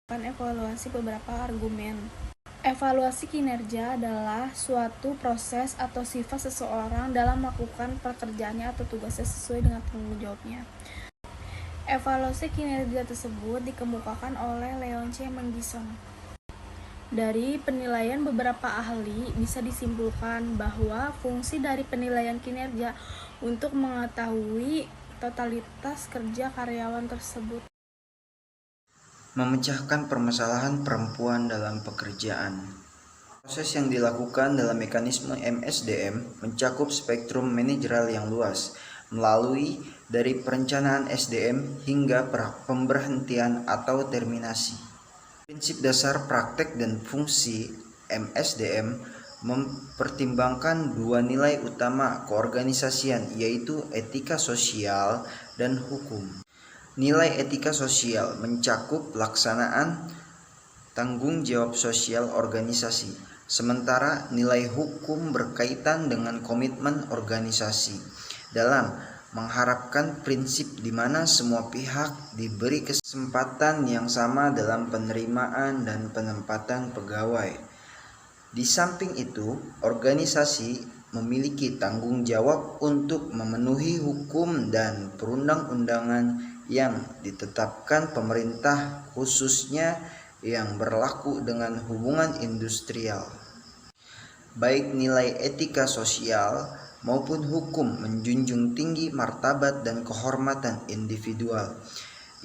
Evaluasi beberapa argumen. Evaluasi kinerja adalah suatu proses atau sifat seseorang dalam melakukan pekerjaannya atau tugasnya sesuai dengan tanggung jawabnya. Evaluasi kinerja tersebut dikemukakan oleh Leonce Mendelssohn. Dari penilaian beberapa ahli, bisa disimpulkan bahwa fungsi dari penilaian kinerja untuk mengetahui totalitas kerja karyawan tersebut. Memecahkan permasalahan perempuan dalam pekerjaan. Proses yang dilakukan dalam mekanisme MSDM mencakup spektrum manajerial yang luas, melalui dari perencanaan SDM hingga pemberhentian atau terminasi. Prinsip dasar praktek dan fungsi MSDM mempertimbangkan dua nilai utama keorganisasian, yaitu etika sosial dan hukum. Nilai etika sosial mencakup pelaksanaan tanggung jawab sosial organisasi, sementara nilai hukum berkaitan dengan komitmen organisasi dalam mengharapkan prinsip di mana semua pihak diberi kesempatan yang sama dalam penerimaan dan penempatan pegawai. Di samping itu, organisasi memiliki tanggung jawab untuk memenuhi hukum dan perundang-undangan yang ditetapkan pemerintah, khususnya yang berlaku dengan hubungan industrial. Baik nilai etika sosial maupun hukum menjunjung tinggi martabat dan kehormatan individual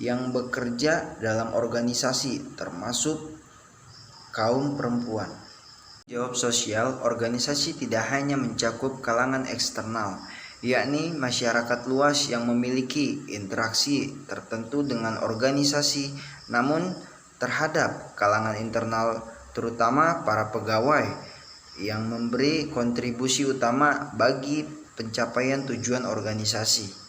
yang bekerja dalam organisasi, termasuk kaum perempuan. Jawab sosial organisasi tidak hanya mencakup kalangan eksternal, yakni masyarakat luas yang memiliki interaksi tertentu dengan organisasi, namun terhadap kalangan internal, terutama para pegawai yang memberi kontribusi utama bagi pencapaian tujuan organisasi.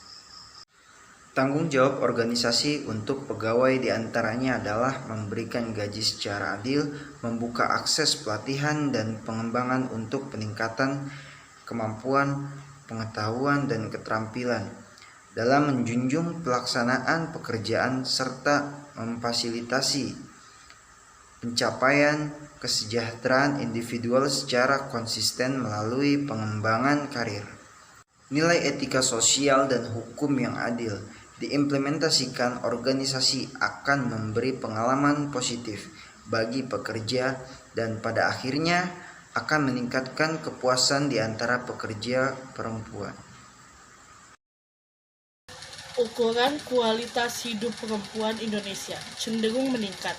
Tanggung jawab organisasi untuk pegawai diantaranya adalah memberikan gaji secara adil, membuka akses pelatihan dan pengembangan untuk peningkatan kemampuan, pengetahuan, dan keterampilan dalam menjunjung pelaksanaan pekerjaan serta memfasilitasi pencapaian kesejahteraan individual secara konsisten melalui pengembangan karir. Nilai etika sosial dan hukum yang adil diimplementasikan organisasi akan memberi pengalaman positif bagi pekerja dan pada akhirnya akan meningkatkan kepuasan di antara pekerja perempuan. Ukuran kualitas hidup perempuan Indonesia cenderung meningkat.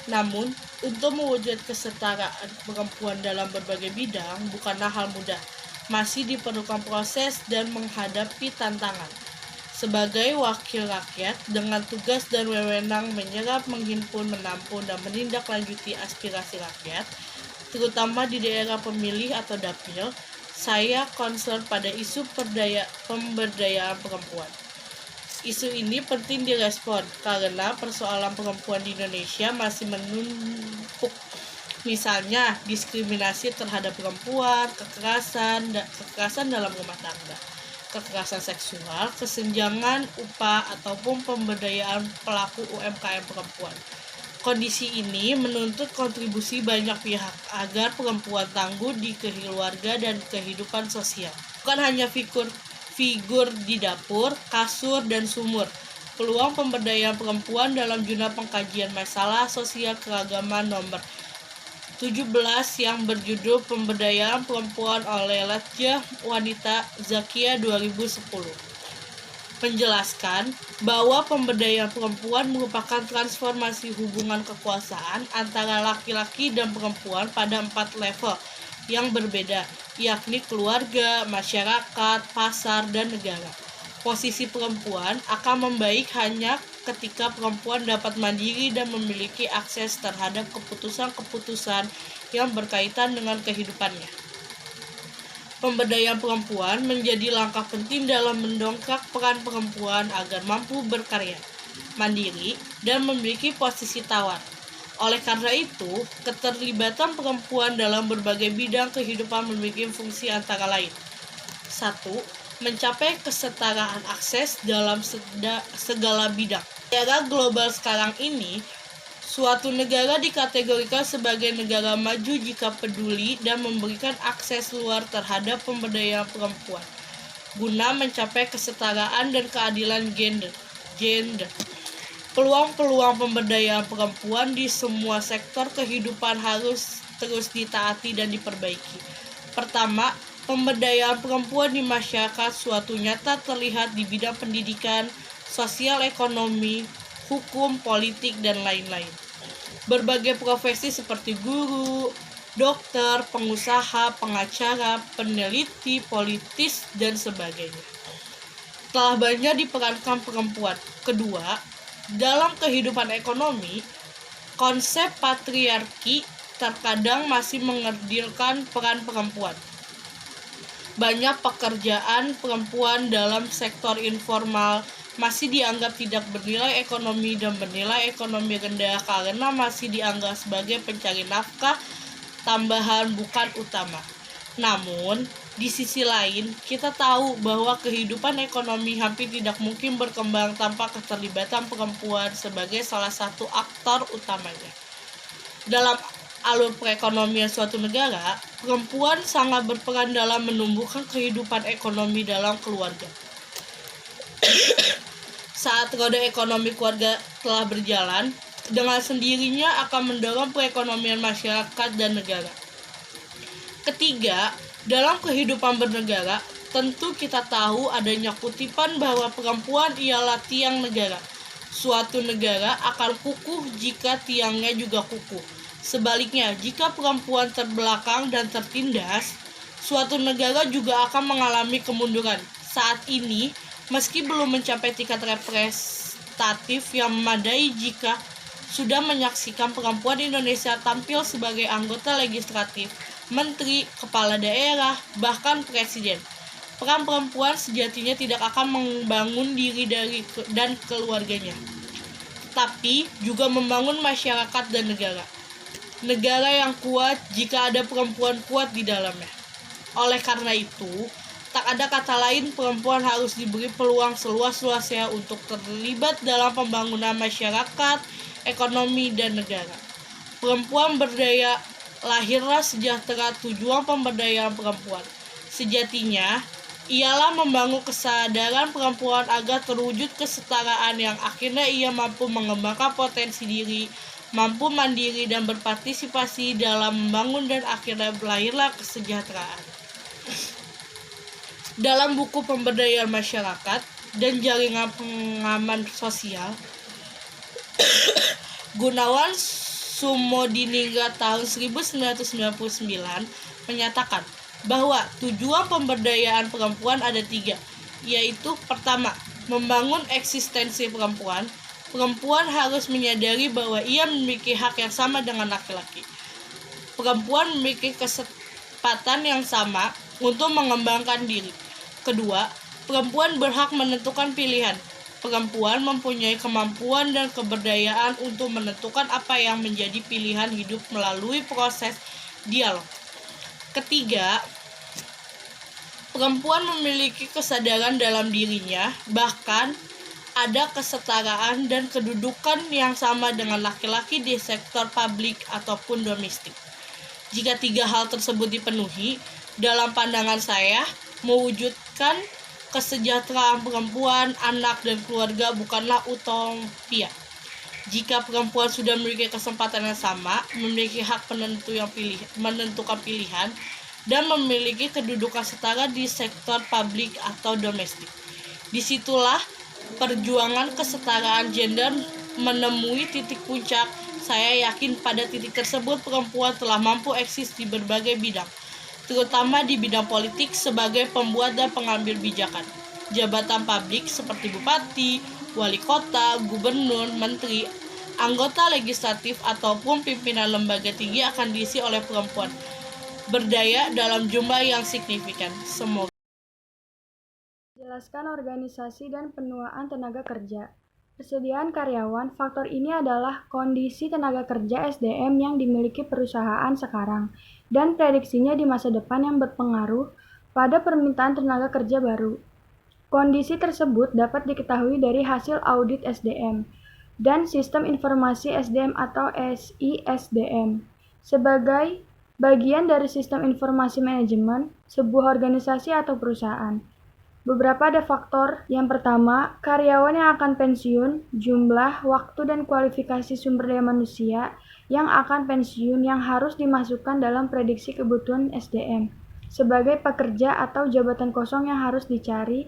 Namun, untuk mewujud kesetaraan perempuan dalam berbagai bidang bukanlah hal mudah. Masih diperlukan proses dan menghadapi tantangan. Sebagai wakil rakyat dengan tugas dan wewenang menyerap, menghimpun, menampung, dan menindaklanjuti aspirasi rakyat, terutama di daerah pemilih atau dapil, saya concern pada isu pemberdayaan perempuan. Isu ini penting direspon karena persoalan perempuan di Indonesia masih menumpuk. Misalnya, diskriminasi terhadap perempuan, kekerasan dalam rumah tangga, kekerasan seksual, kesenjangan upah, ataupun pemberdayaan pelaku UMKM perempuan. Kondisi ini menuntut kontribusi banyak pihak agar perempuan tangguh di keluarga dan kehidupan sosial. Bukan hanya figur di dapur, kasur, dan sumur. Peluang pemberdayaan perempuan dalam jurnal pengkajian masalah sosial keragaman nomor 17 yang berjudul Pemberdayaan Perempuan oleh Lajnah Wanita Zakia 2010 menjelaskan bahwa pemberdayaan perempuan merupakan transformasi hubungan kekuasaan antara laki-laki dan perempuan pada 4 level yang berbeda, yakni keluarga, masyarakat, pasar, dan negara. Posisi perempuan akan membaik hanya ketika perempuan dapat mandiri dan memiliki akses terhadap keputusan-keputusan yang berkaitan dengan kehidupannya. Pemberdayaan perempuan menjadi langkah penting dalam mendongkrak peran perempuan agar mampu berkarya, mandiri, dan memiliki posisi tawar. Oleh karena itu, keterlibatan perempuan dalam berbagai bidang kehidupan memiliki fungsi antara lain. 1. Mencapai kesetaraan akses dalam segala bidang. Era global sekarang ini, Suatu negara dikategorikan sebagai negara maju jika peduli dan memberikan akses luar terhadap pemberdayaan perempuan guna mencapai kesetaraan dan keadilan gender. Peluang-peluang pemberdayaan perempuan di semua sektor kehidupan harus terus ditaati dan diperbaiki. Pertama, pemberdayaan perempuan di masyarakat suatu nyata terlihat di bidang pendidikan, sosial ekonomi, hukum, politik, dan lain-lain. Berbagai profesi seperti guru, dokter, pengusaha, pengacara, peneliti, politis, dan sebagainya telah banyak diperankan perempuan. Kedua, dalam kehidupan ekonomi, konsep patriarki terkadang masih mengerdilkan peran perempuan. Banyak pekerjaan perempuan dalam sektor informal masih dianggap tidak bernilai ekonomi dan bernilai ekonomi rendah karena masih dianggap sebagai pencari nafkah tambahan bukan utama. Namun, di sisi lain, kita tahu bahwa kehidupan ekonomi hampir tidak mungkin berkembang tanpa keterlibatan perempuan sebagai salah satu aktor utamanya. Dalam alur perekonomian suatu negara, perempuan sangat berperan dalam menumbuhkan kehidupan ekonomi dalam keluarga. Saat roda ekonomi keluarga telah berjalan, dengan sendirinya akan mendorong perekonomian masyarakat dan negara. Ketiga, dalam kehidupan bernegara, tentu kita tahu adanya kutipan bahwa perempuan ialah tiang negara. Suatu negara akan kukuh jika tiangnya juga kukuh. Sebaliknya, jika perempuan terbelakang dan tertindas, suatu negara juga akan mengalami kemunduran. Saat ini, meski belum mencapai tingkat representatif yang memadai jika sudah menyaksikan perempuan Indonesia tampil sebagai anggota legislatif, menteri, kepala daerah, bahkan presiden. Peran perempuan sejatinya tidak akan membangun diri dan keluarganya, tapi juga membangun masyarakat dan negara. Negara yang kuat jika ada perempuan kuat di dalamnya. Oleh karena itu, tak ada kata lain perempuan harus diberi peluang seluas-luasnya untuk terlibat dalam pembangunan masyarakat, ekonomi, dan negara. Perempuan berdaya lahirlah sejahtera tujuan pemberdayaan perempuan. Sejatinya, ialah membangun kesadaran perempuan agar terwujud kesetaraan yang akhirnya ia mampu mengembangkan potensi diri, mampu mandiri dan berpartisipasi dalam membangun dan akhirnya lahirlah kesejahteraan. Dalam buku Pemberdayaan Masyarakat dan Jaringan Pengaman Sosial, Gunawan Sumodiningrat tahun 1999 menyatakan bahwa tujuan pemberdayaan perempuan ada 3, yaitu pertama, membangun eksistensi perempuan. Perempuan harus menyadari bahwa ia memiliki hak yang sama dengan laki-laki. Perempuan memiliki kesempatan yang sama untuk mengembangkan diri. Kedua, perempuan berhak menentukan pilihan. Perempuan mempunyai kemampuan dan keberdayaan untuk menentukan apa yang menjadi pilihan hidup melalui proses dialog. Ketiga, perempuan memiliki kesadaran dalam dirinya, bahkan ada kesetaraan dan kedudukan yang sama dengan laki-laki di sektor publik ataupun domestik. Jika 3 hal tersebut dipenuhi, dalam pandangan saya, mewujudkan kesejahteraan perempuan, anak, dan keluarga bukanlah utopia. Jika perempuan sudah memiliki kesempatan yang sama, memiliki hak menentukan pilihan, dan memiliki kedudukan setara di sektor publik atau domestik, disitulah perjuangan kesetaraan gender menemui titik puncak. Saya yakin pada titik tersebut perempuan telah mampu eksis di berbagai bidang, terutama di bidang politik sebagai pembuat dan pengambil kebijakan. Jabatan publik seperti bupati, wali kota, gubernur, menteri, anggota legislatif, ataupun pimpinan lembaga tinggi akan diisi oleh perempuan berdaya dalam jumlah yang signifikan. Semoga Jelaskan organisasi dan penuaan tenaga kerja. Persediaan karyawan, faktor ini adalah kondisi tenaga kerja SDM yang dimiliki perusahaan sekarang dan prediksinya di masa depan yang berpengaruh pada permintaan tenaga kerja baru. Kondisi tersebut dapat diketahui dari hasil audit SDM. dan Sistem Informasi SDM atau SISDM. Sebagai bagian dari Sistem Informasi Manajemen, sebuah organisasi atau perusahaan. Beberapa ada faktor. Yang pertama, karyawan yang akan pensiun, jumlah, waktu, dan kualifikasi sumber daya manusia yang akan pensiun yang harus dimasukkan dalam prediksi kebutuhan SDM sebagai pekerja atau jabatan kosong yang harus dicari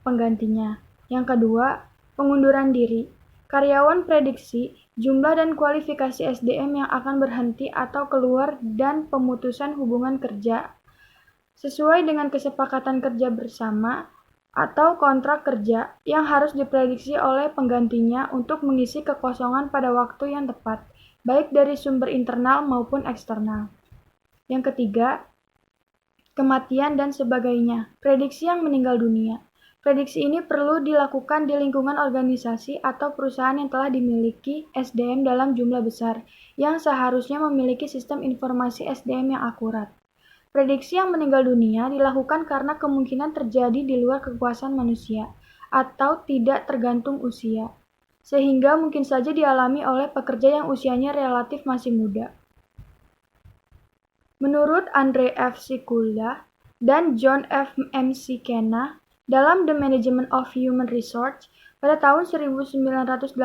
penggantinya. Yang kedua, pengunduran diri. Karyawan prediksi, jumlah dan kualifikasi SDM yang akan berhenti atau keluar dan pemutusan hubungan kerja sesuai dengan kesepakatan kerja bersama atau kontrak kerja yang harus diprediksi oleh penggantinya untuk mengisi kekosongan pada waktu yang tepat, baik dari sumber internal maupun eksternal. Yang ketiga, kematian dan sebagainya. Prediksi yang meninggal dunia. Prediksi ini perlu dilakukan di lingkungan organisasi atau perusahaan yang telah dimiliki SDM dalam jumlah besar, yang seharusnya memiliki sistem informasi SDM yang akurat. Prediksi yang meninggal dunia dilakukan karena kemungkinan terjadi di luar kekuasaan manusia, atau tidak tergantung usia, sehingga mungkin saja dialami oleh pekerja yang usianya relatif masih muda. Menurut Andre F. Sikula dan John F. McKenna, dalam The Management of Human Resources, pada tahun 1989,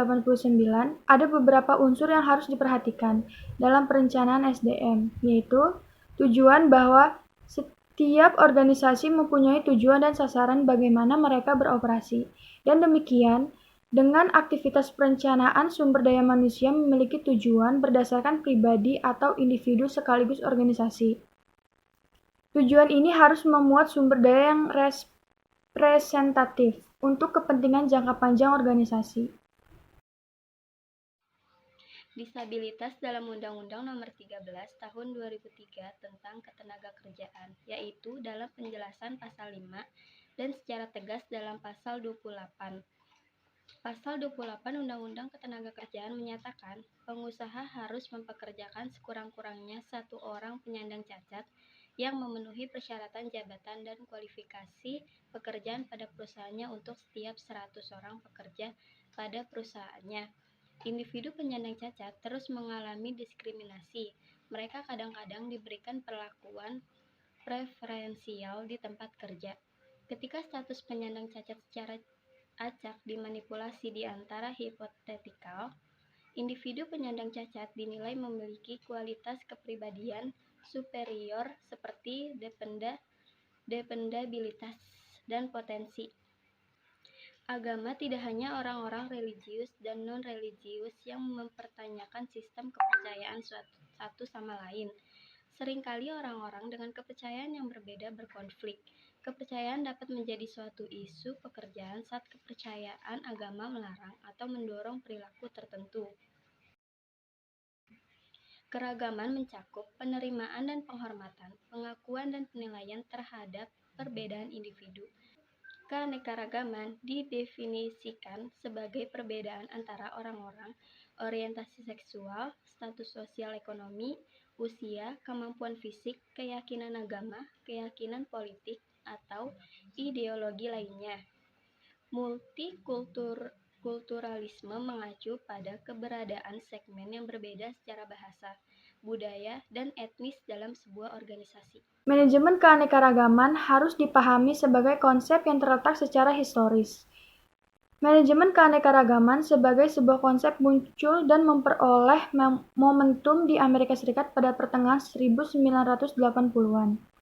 ada beberapa unsur yang harus diperhatikan dalam perencanaan SDM, yaitu tujuan bahwa setiap organisasi mempunyai tujuan dan sasaran bagaimana mereka beroperasi, dan demikian, dengan aktivitas perencanaan sumber daya manusia memiliki tujuan berdasarkan pribadi atau individu sekaligus organisasi. Tujuan ini harus memuat sumber daya yang representatif untuk kepentingan jangka panjang organisasi. Disabilitas dalam Undang-Undang Nomor 13 Tahun 2003 tentang Ketenagakerjaan, yaitu dalam penjelasan pasal 5 dan secara tegas dalam pasal 28. Pasal 28 Undang-Undang Ketenagakerjaan menyatakan pengusaha harus mempekerjakan sekurang-kurangnya 1 orang penyandang cacat yang memenuhi persyaratan jabatan dan kualifikasi pekerjaan pada perusahaannya untuk setiap 100 orang pekerja pada perusahaannya. Individu penyandang cacat terus mengalami diskriminasi. Mereka kadang-kadang diberikan perlakuan preferensial di tempat kerja. Ketika status penyandang cacat secara acak dimanipulasi di antara hipotetikal, individu penyandang cacat dinilai memiliki kualitas kepribadian superior seperti dependabilitas dan potensi. Agama tidak hanya orang-orang religius dan non-religius yang mempertanyakan sistem kepercayaan satu sama lain. Seringkali orang-orang dengan kepercayaan yang berbeda berkonflik. Kepercayaan dapat menjadi suatu isu pekerjaan saat kepercayaan agama melarang atau mendorong perilaku tertentu. Keragaman mencakup penerimaan dan penghormatan, pengakuan dan penilaian terhadap perbedaan individu. Keanekaragaman didefinisikan sebagai perbedaan antara orang-orang, orientasi seksual, status sosial ekonomi, usia, kemampuan fisik, keyakinan agama, keyakinan politik, atau ideologi lainnya. Multikulturalisme mengacu pada keberadaan segmen yang berbeda secara bahasa, budaya, dan etnis dalam sebuah organisasi. Manajemen keanekaragaman harus dipahami sebagai konsep yang terletak secara historis. Manajemen keanekaragaman sebagai sebuah konsep muncul dan memperoleh momentum di Amerika Serikat pada pertengahan 1980-an.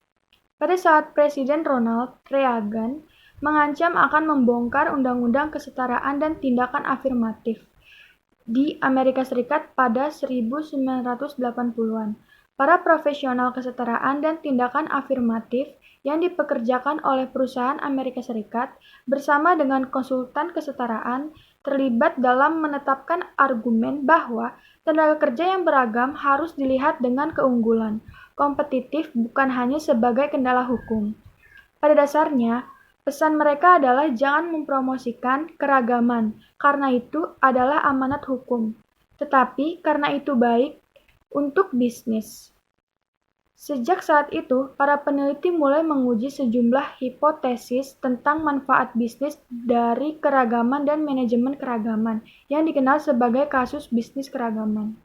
Pada saat Presiden Ronald Reagan mengancam akan membongkar undang-undang kesetaraan dan tindakan afirmatif di Amerika Serikat pada 1980-an. Para profesional kesetaraan dan tindakan afirmatif yang dipekerjakan oleh perusahaan Amerika Serikat bersama dengan konsultan kesetaraan terlibat dalam menetapkan argumen bahwa tenaga kerja yang beragam harus dilihat dengan keunggulan kompetitif bukan hanya sebagai kendala hukum. Pada dasarnya, pesan mereka adalah jangan mempromosikan keragaman karena itu adalah amanat hukum, tetapi karena itu baik untuk bisnis. Sejak saat itu, para peneliti mulai menguji sejumlah hipotesis tentang manfaat bisnis dari keragaman dan manajemen keragaman, yang dikenal sebagai kasus bisnis keragaman.